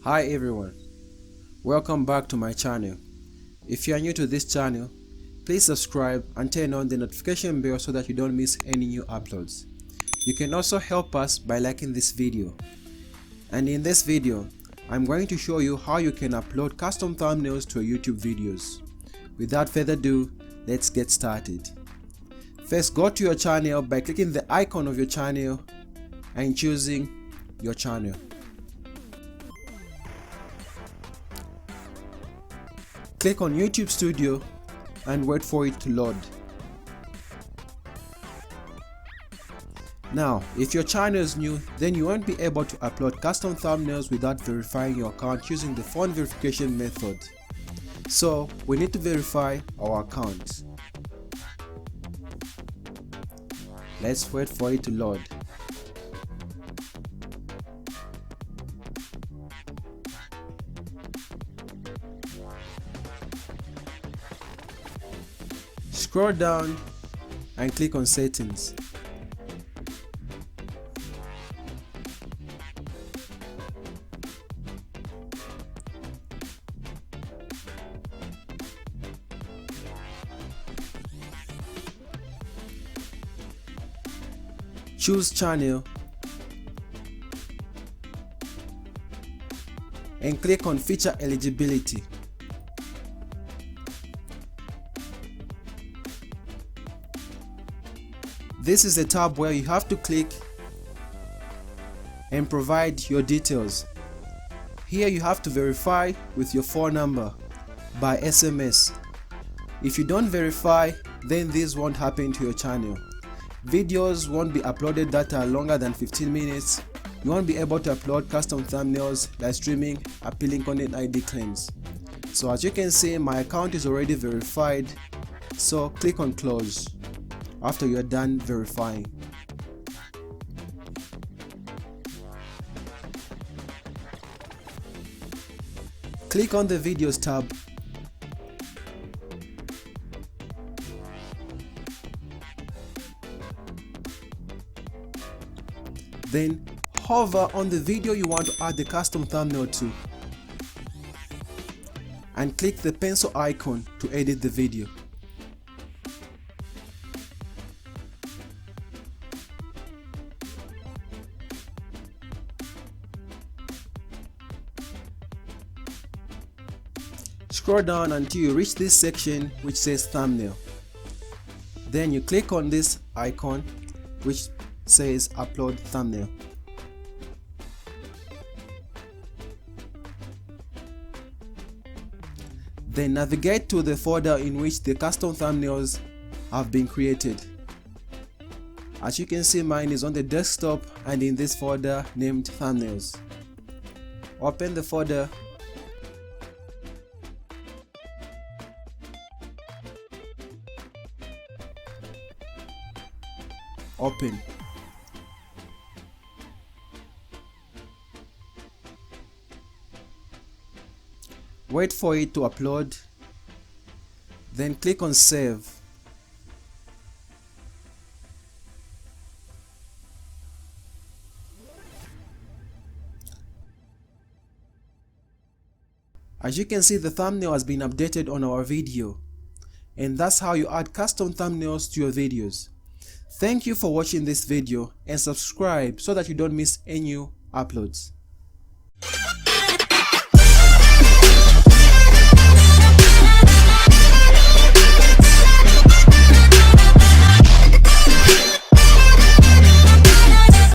Hi everyone, welcome back to my channel. If you are new to this channel, please subscribe and turn on the notification bell so that you don't miss any new uploads. You can also help us by liking this video. And in this video, I'm going to show you how you can upload custom thumbnails to your YouTube videos. Without further ado, let's get started. First, go to your channel by clicking the icon of your channel and choosing your channel. Click on YouTube Studio and wait for it to load. Now, if your channel is new, then you won't be able to upload custom thumbnails without verifying your account using the phone verification method. So, we need to verify our account. Let's wait for it to load. Scroll down and click on Settings. Choose Channel and click on Feature Eligibility. This is a tab where you have to click and provide your details. Here you have to verify with your phone number by SMS. If you don't verify, then this won't happen to your channel. Videos won't be uploaded that are longer than 15 minutes. You won't be able to upload custom thumbnails, live streaming, appealing content ID claims. So as you can see, my account is already verified, so click on Close after you are done verifying. Click on the Videos tab. Then hover on the video you want to add the custom thumbnail to and click the pencil icon to edit the video. Scroll down until you reach this section which says Thumbnail. Then you click on this icon which says Upload Thumbnail. Then navigate to the folder in which the custom thumbnails have been created. As you can see, mine is on the desktop and in this folder named Thumbnails. Open the folder. Open. Wait for it to upload, then click on Save. As you can see, the thumbnail has been updated on our video, and that's how you add custom thumbnails to your videos. Thank you for watching this video and subscribe so that you don't miss any new uploads.